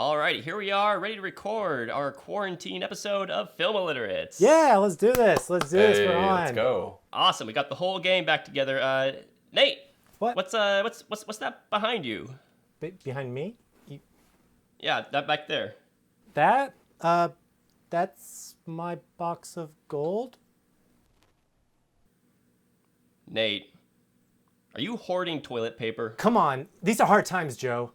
Alrighty, here we are, ready to record our quarantine episode of Film Illiterates. Yeah, let's do this. We're on. Let's go. Awesome, we got the whole gang back together. Nate, What? what's that behind you? Behind me? Yeah, that back there. That? That's my box of gold? Nate, are you hoarding toilet paper? Come on, these are hard times, Joe.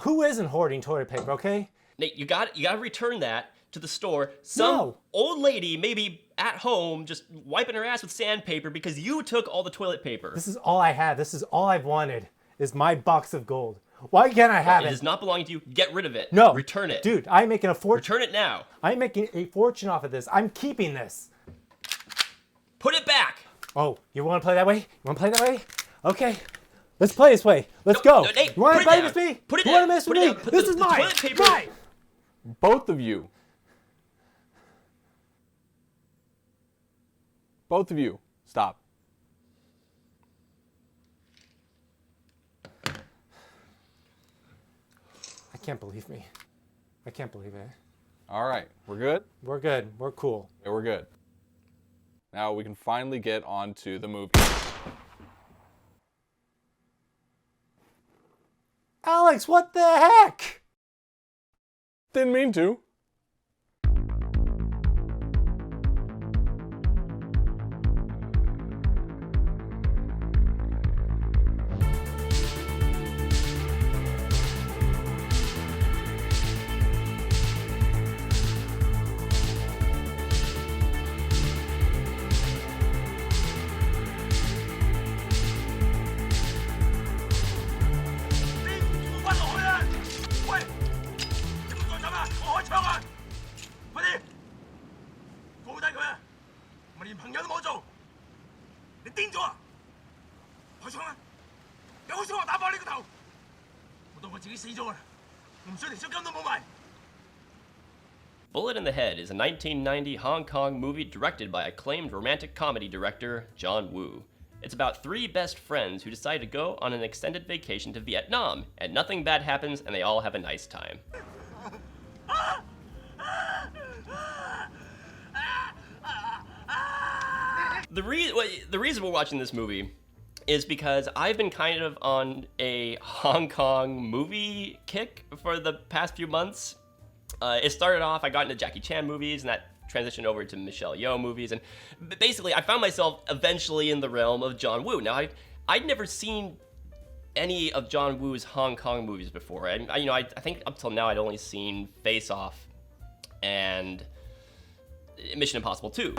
Who isn't hoarding toilet paper, okay? Nate, you got to return that to the store. Some No. old lady maybe at home just wiping her ass with sandpaper because you took all the toilet paper. This is all I have. This is all I've wanted, is my box of gold. Why can't I have It it? does not belong to you. Get rid of it. No. Return it. Dude, I'm making a fortune. Return it now. I'm making a fortune off of this. I'm keeping this. Put it back. Oh, you want to play that way? You want to play that way? Okay. Let's play this way. Let's go. No, Nate, you want put to it play down. with me? Put it you down. want to mess Put with it me? down. Put This the is mine. toilet paper- Mine. Both of you. Both of you. Stop. I can't believe me. I can't believe it. All right. We're good? We're good. We're cool. Yeah, we're good. Now we can finally get on to the movie. Alex, what the heck? Didn't mean to. Bullet in the Head is a 1990 Hong Kong movie directed by acclaimed romantic comedy director John Woo. It's about three best friends who decide to go on an extended vacation to Vietnam, and nothing bad happens and they all have a nice time. The reason we're watching this movie is because I've been kind of on a Hong Kong movie kick for the past few months. It started off, I got into Jackie Chan movies, and that transitioned over to Michelle Yeoh movies, and basically I found myself eventually in the realm of John Woo. Now, I'd never seen any of John Woo's Hong Kong movies before. I think up till now I'd only seen Face Off and Mission Impossible 2.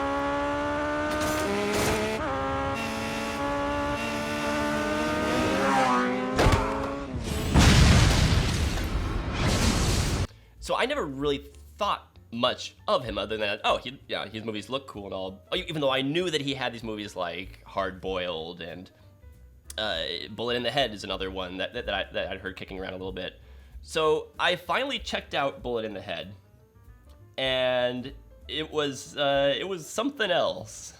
So I never really thought much of him other than, his movies look cool and all, even though I knew that he had these movies like Hard Boiled and Bullet in the Head is another one that I'd heard kicking around a little bit. So I finally checked out Bullet in the Head, and it was something else.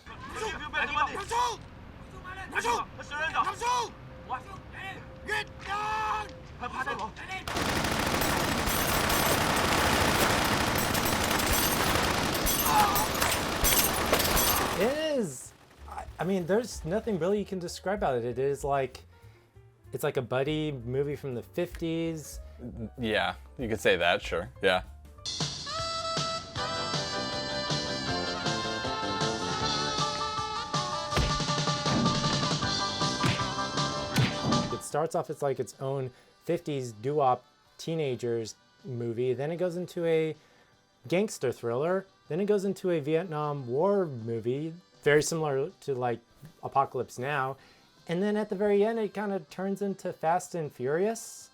It is. I mean, there's nothing really you can describe about it. It's like a buddy movie from the 50s. Yeah, you could say that, sure. Yeah. It starts off as like its own 50s doo-wop teenagers movie. Then it goes into a gangster thriller. Then it goes into a Vietnam War movie, very similar to like Apocalypse Now. And then at the very end, it kind of turns into Fast and Furious.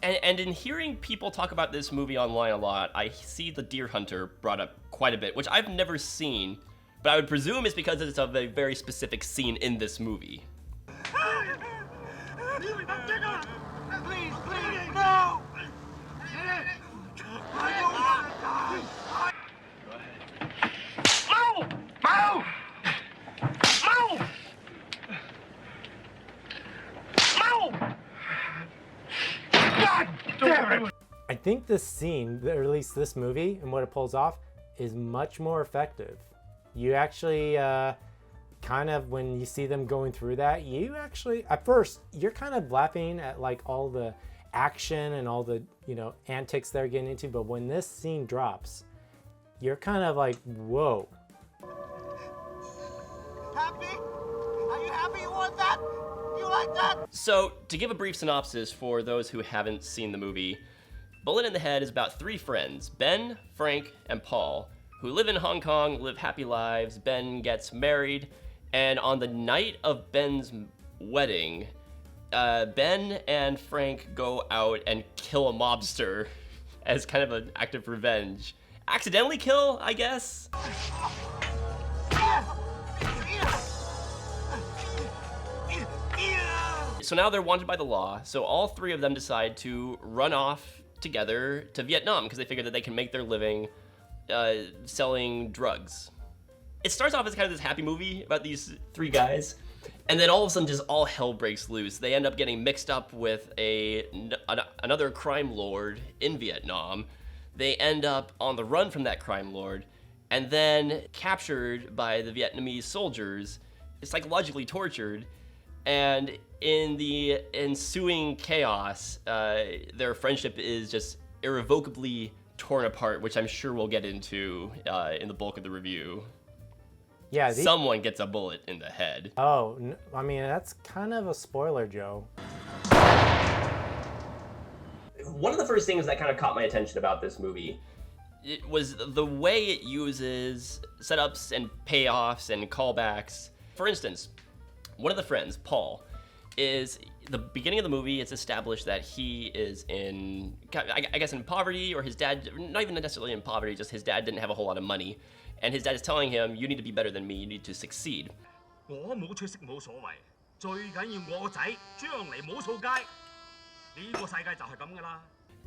And in hearing people talk about this movie online a lot, I see The Deer Hunter brought up quite a bit, which I've never seen, but I would presume it's because it's of a very specific scene in this movie. Please, no! think this scene, or at least this movie, and what it pulls off, is much more effective. You actually, kind of, when you see them going through that, you actually, at first, you're kind of laughing at like all the action and all the, antics they're getting into, but when this scene drops, you're kind of like, whoa. Happy? Are you happy you want that? You like that? So, to give a brief synopsis for those who haven't seen the movie, Bullet in the Head is about three friends, Ben, Frank, and Paul, who live in Hong Kong, live happy lives. Ben gets married, and on the night of Ben's wedding, Ben and Frank go out and kill a mobster as kind of an act of revenge. Accidentally kill, I guess? So now they're wanted by the law, so all three of them decide to run off together to Vietnam because they figure that they can make their living selling drugs. It starts off as kind of this happy movie about these three guys, and then all of a sudden just all hell breaks loose. They end up getting mixed up with another crime lord in Vietnam. They end up on the run from that crime lord, and then captured by the Vietnamese soldiers, psychologically tortured, and in the ensuing chaos, their friendship is just irrevocably torn apart, which I'm sure we'll get into in the bulk of the review. Yeah, someone gets a bullet in the head. Oh, I mean, that's kind of a spoiler, Joe. One of the first things that kind of caught my attention about this movie, it was the way it uses setups and payoffs and callbacks. For instance, one of the friends, Paul, is the beginning of the movie. It's established that he is in, I guess, in poverty, or his dad, not even necessarily in poverty, just his dad didn't have a whole lot of money. And his dad is telling him, you need to be better than me, you need to succeed.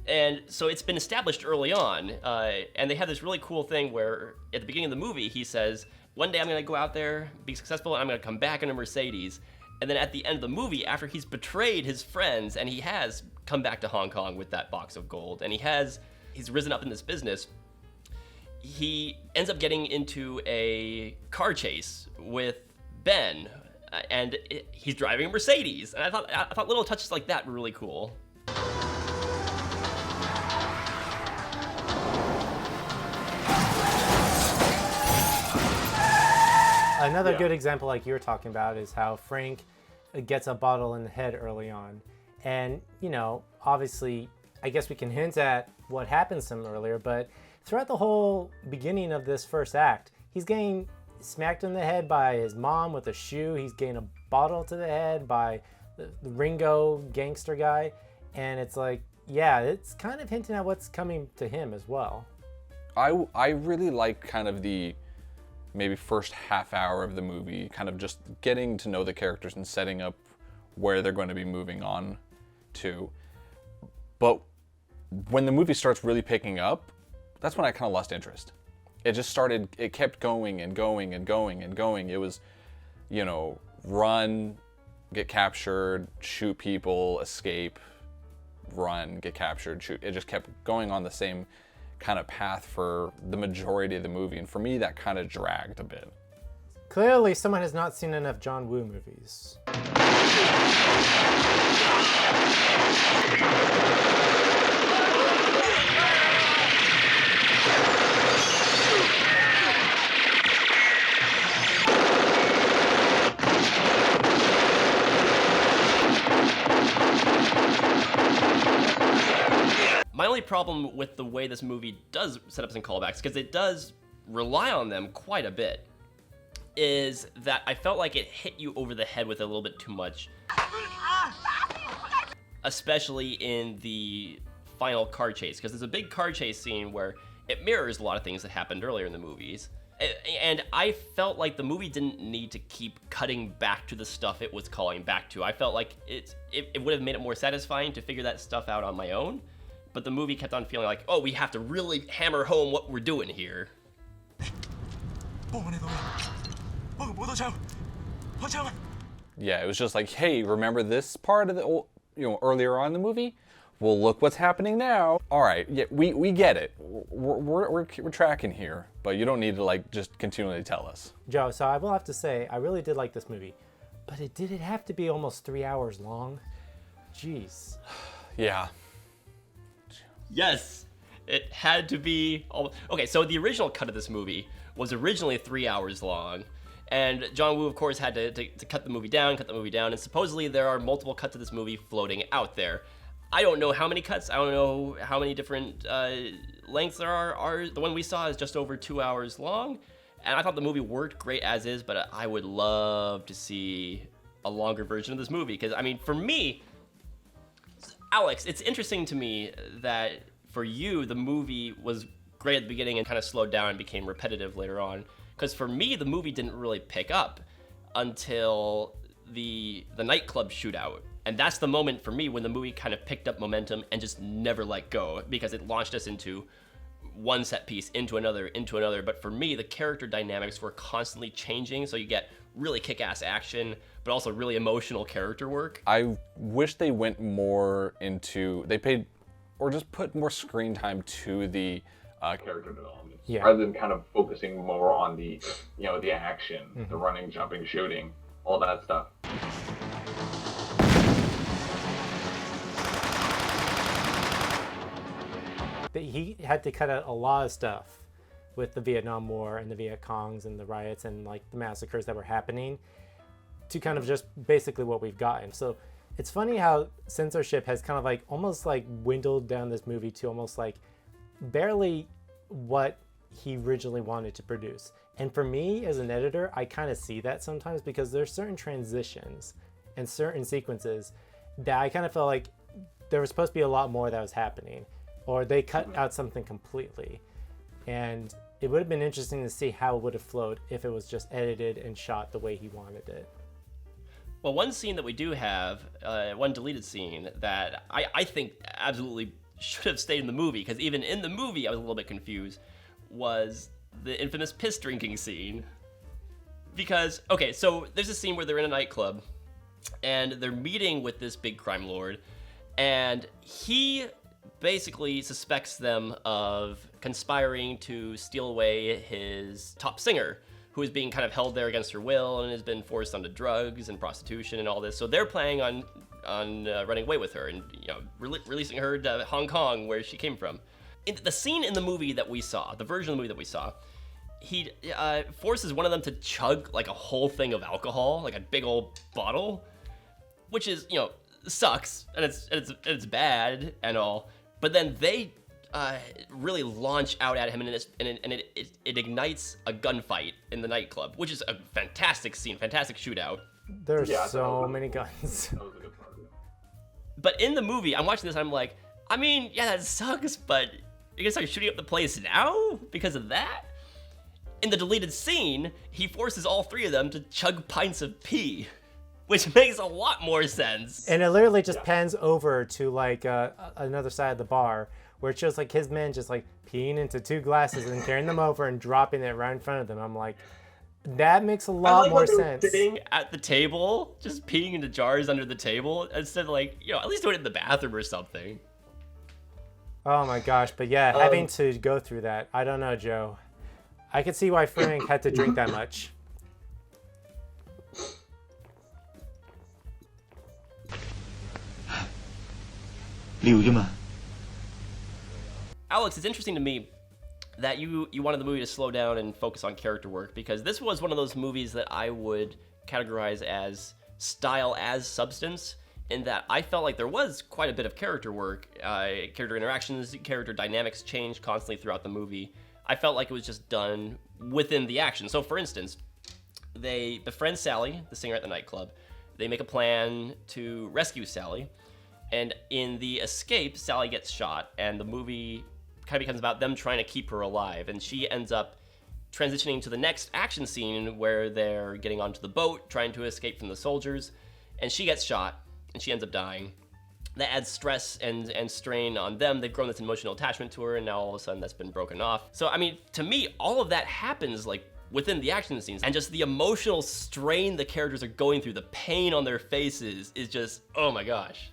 And so it's been established early on, and they have this really cool thing where at the beginning of the movie, he says, one day I'm gonna go out there, be successful, and I'm gonna come back in a Mercedes. And then at the end of the movie, after he's betrayed his friends, and he has come back to Hong Kong with that box of gold, and he's risen up in this business, he ends up getting into a car chase with Ben, and he's driving a Mercedes. And I thought little touches like that were really cool. Another good example, like you were talking about, is how Frank gets a bottle in the head early on. And, obviously, I guess we can hint at what happens to him earlier, but throughout the whole beginning of this first act, he's getting smacked in the head by his mom with a shoe. He's getting a bottle to the head by the Ringo gangster guy. And it's like, yeah, it's kind of hinting at what's coming to him as well. I really like kind of the maybe first half hour of the movie, kind of just getting to know the characters and setting up where they're going to be moving on to. But when the movie starts really picking up, that's when I kind of lost interest. It kept going and going and going and going. It was, run, get captured, shoot people, escape, run, get captured, shoot. It just kept going on the same kind of path for the majority of the movie, and for me that kind of dragged a bit. Clearly someone has not seen enough John Woo movies. My only problem with the way this movie does setups and callbacks, because it does rely on them quite a bit, is that I felt like it hit you over the head with a little bit too much. Especially in the final car chase, because there's a big car chase scene where it mirrors a lot of things that happened earlier in the movies. And I felt like the movie didn't need to keep cutting back to the stuff it was calling back to. I felt like it would have made it more satisfying to figure that stuff out on my own. But the movie kept on feeling like, oh, we have to really hammer home what we're doing here. Yeah, it was just like, hey, remember this part of the, earlier on in the movie? well, look what's happening now. All right, yeah, we get it. We're tracking here, but you don't need to like just continually tell us. Joe, so I will have to say, I really did like this movie, but did it have to be almost 3 hours long? Jeez. Yeah. Yes, it had to be. Okay, so the original cut of this movie was originally 3 hours long. And John Woo, of course, had to cut the movie down, and supposedly there are multiple cuts of this movie floating out there. I don't know how many cuts, I don't know how many different lengths there are. The one we saw is just over 2 hours long, and I thought the movie worked great as is, but I would love to see a longer version of this movie, because, I mean, for me, Alex, it's interesting to me that for you, the movie was great at the beginning and kind of slowed down and became repetitive later on. Because for me, the movie didn't really pick up until the nightclub shootout. And that's the moment for me when the movie kind of picked up momentum and just never let go, because it launched us into one set piece, into another. But for me, the character dynamics were constantly changing. So you get really kick-ass action, but also really emotional character work. I wish they went more into, they paid, or just put more screen time to the character development. Yeah. Rather than kind of focusing more on the, the action, the running, jumping, shooting, all that stuff. He had to cut out a lot of stuff with the Vietnam War and the Viet Congs and the riots and like the massacres that were happening to kind of just basically what we've gotten. So it's funny how censorship has kind of like almost like dwindled down this movie to almost like barely what he originally wanted to produce. And for me as an editor, I kind of see that sometimes, because there's certain transitions and certain sequences that I kind of felt like there was supposed to be a lot more that was happening, or they cut out something completely. And it would have been interesting to see how it would have flowed if it was just edited and shot the way he wanted it. Well, one scene that we do have, one deleted scene that I think absolutely should have stayed in the movie, because even in the movie I was a little bit confused, was the infamous piss drinking scene. Because, okay, so there's a scene where they're in a nightclub and they're meeting with this big crime lord, and he basically suspects them of conspiring to steal away his top singer, who is being kind of held there against her will and has been forced onto drugs and prostitution and all this. So they're planning on running away with her and releasing her to Hong Kong, where she came from. In the scene in the movie that we saw, the version of the movie that we saw, he forces one of them to chug like a whole thing of alcohol, like a big old bottle, which is, sucks, and it's bad and all. But then they really launch out at him, and it ignites a gunfight in the nightclub, which is a fantastic scene, fantastic shootout. There's so many guns. That was a good part of it. But in the movie, I'm watching this, and I'm like, I mean, yeah, that sucks, but you're gonna start shooting up the place now because of that? In the deleted scene, he forces all three of them to chug pints of pee, which makes a lot more sense. And it literally just pans over to like another side of the bar, where it shows like his men just like peeing into 2 glasses and carrying them over and dropping it right in front of them. I'm like, that makes a lot more sense. Sitting at the table, just peeing into jars under the table, instead of like, at least do it in the bathroom or something. Oh my gosh, but yeah, having to go through that, I don't know, Joe. I could see why Frank had to drink that much. Alex, it's interesting to me that you wanted the movie to slow down and focus on character work, because this was one of those movies that I would categorize as style as substance, in that I felt like there was quite a bit of character work, character interactions, character dynamics changed constantly throughout the movie. I felt like it was just done within the action. So for instance, they befriend Sally, the singer at the nightclub. They make a plan to rescue Sally, and in the escape, Sally gets shot, and the movie kind of becomes about them trying to keep her alive, and she ends up transitioning to the next action scene where they're getting onto the boat, trying to escape from the soldiers, and she gets shot, and she ends up dying. That adds stress and strain on them. They've grown this emotional attachment to her, and now all of a sudden that's been broken off. So, I mean, to me, all of that happens like within the action scenes, and just the emotional strain the characters are going through, the pain on their faces is just, oh my gosh.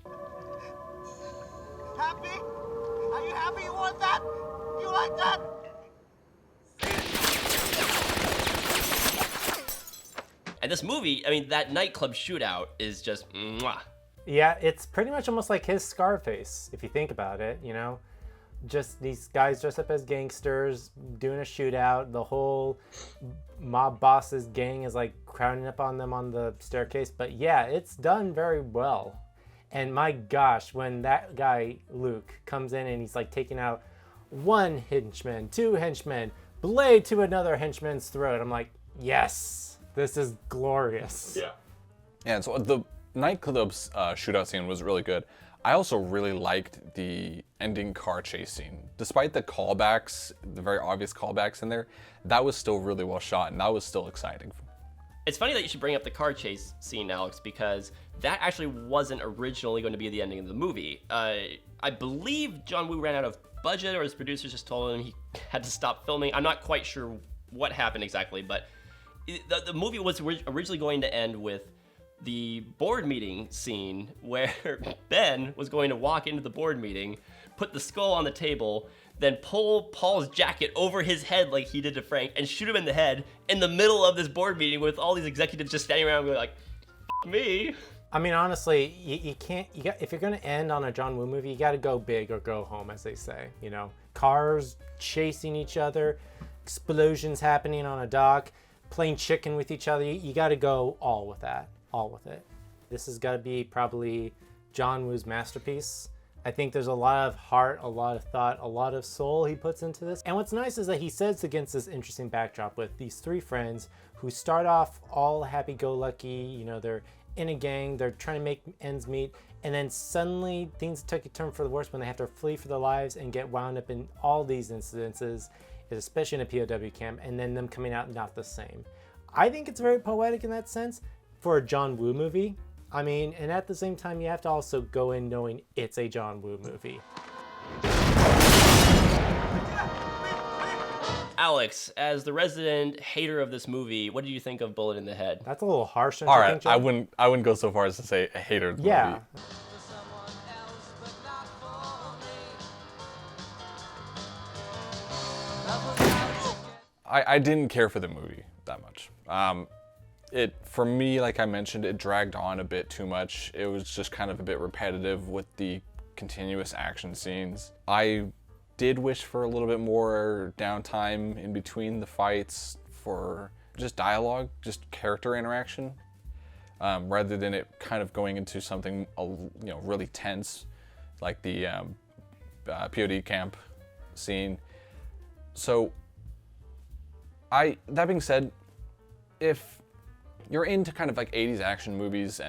want that? You like that? And this movie, I mean, that nightclub shootout is just mwah. Yeah, it's pretty much almost like his Scarface, if you think about it, you know? Just these guys dressed up as gangsters doing a shootout. The whole mob boss's gang is like crowding up on them on the staircase. But yeah, it's done very well. And my gosh, when that guy, Luke, comes in and he's like taking out one henchman, two henchmen, blade to another henchman's throat, I'm like, yes, this is glorious. Yeah. Yeah, and so the nightclub shootout scene was really good. I also really liked the ending car chase scene. Despite the callbacks, the very obvious callbacks in there, that was still really well shot, and that was still exciting. It's funny that you should bring up the car chase scene, Alex, because that actually wasn't originally going to be the ending of the movie. I believe John Woo ran out of budget, or his producers just told him he had to stop filming. I'm not quite sure what happened exactly, but the movie was originally going to end with the board meeting scene where Ben was going to walk into the board meeting, put the skull on the table, then pull Paul's jacket over his head like he did to Frank and shoot him in the head in the middle of this board meeting with all these executives just standing around going like, F me. I mean, honestly, you can't, if you're going to end on a John Woo movie, you got to go big or go home, as they say, you know? Cars chasing each other, explosions happening on a dock, playing chicken with each other. You got to go all with that. All with it. This has got to be probably John Woo's masterpiece. I think there's a lot of heart, a lot of thought, a lot of soul he puts into this. And what's nice is that he sets against this interesting backdrop with these three friends who start off all happy-go-lucky, you know, they're in a gang, they're trying to make ends meet, and then suddenly things took a turn for the worse when they have to flee for their lives and get wound up in all these incidences, especially in a POW camp, and then them coming out not the same. I think it's very poetic in that sense for a John Woo movie. I mean, and at the same time, you have to also go in knowing it's a John Woo movie. Alex, as the resident hater of this movie, what did you think of Bullet in the Head? That's a little harsh. All right, I wouldn't go so far as to say a hater of the movie. I didn't care for the movie that much. For me, like I mentioned, it dragged on a bit too much. It was just kind of a bit repetitive with the continuous action scenes. I did wish for a little bit more downtime in between the fights for just dialogue, just character interaction, rather than it kind of going into something really tense, like the POD camp scene. So, that being said, if you're into kind of like 80s action movies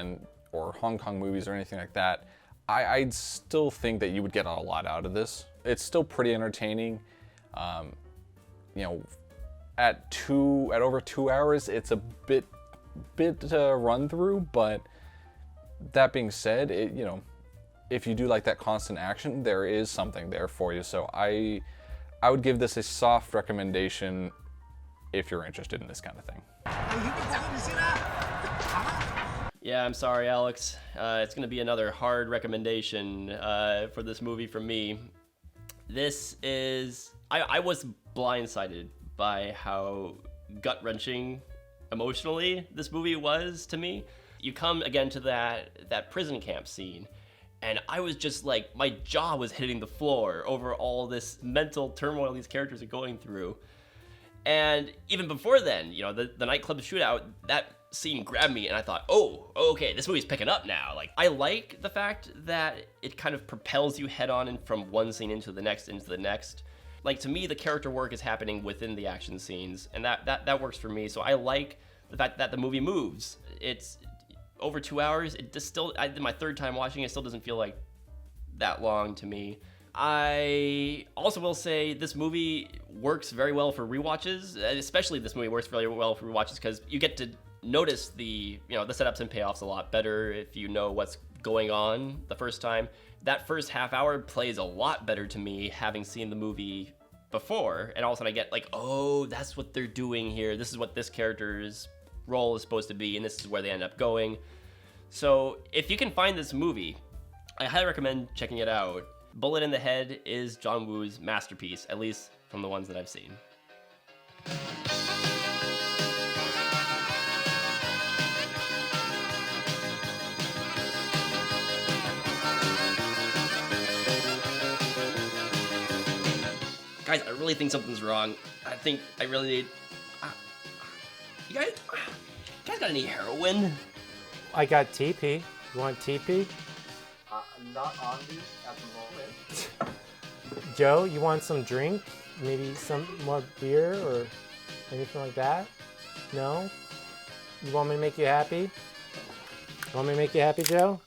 or Hong Kong movies or anything like that, I'd still think that you would get a lot out of this. It's still pretty entertaining. At over 2 hours, it's a bit to run through, but that being said, if you do like that constant action, there is something there for you. So I would give this a soft recommendation if you're interested in this kind of thing. Yeah, I'm sorry, Alex. It's going to be another hard recommendation for this movie from me. This is... I was blindsided by how gut-wrenching emotionally this movie was to me. You come again to that prison camp scene, and I was just like, my jaw was hitting the floor over all this mental turmoil these characters are going through. And even before then, the nightclub shootout, that scene grabbed me and I thought, oh, okay, this movie's picking up now. Like, I like the fact that it kind of propels you head on and from one scene into the next. Like, to me, the character work is happening within the action scenes, and that works for me. So I like the fact that the movie moves. It's over 2 hours. It just still, my third time watching it, still doesn't feel like that long to me. I also will say this movie works very well for rewatches, especially this movie works very well for rewatches because you get to notice the setups and payoffs a lot better if you know what's going on the first time. That first half hour plays a lot better to me having seen the movie before, and all of a sudden I get like, oh, that's what they're doing here. This is what this character's role is supposed to be, and this is where they end up going. So if you can find this movie, I highly recommend checking it out. Bullet in the Head is John Woo's masterpiece, at least from the ones that I've seen. Guys, I really think something's wrong. I think I really need... You guys got any heroin? I got TP. You want TP? Not on me at the moment. Joe, you want some drink? Maybe some more beer or anything like that? No? You want me to make you happy? Want me to make you happy, Joe?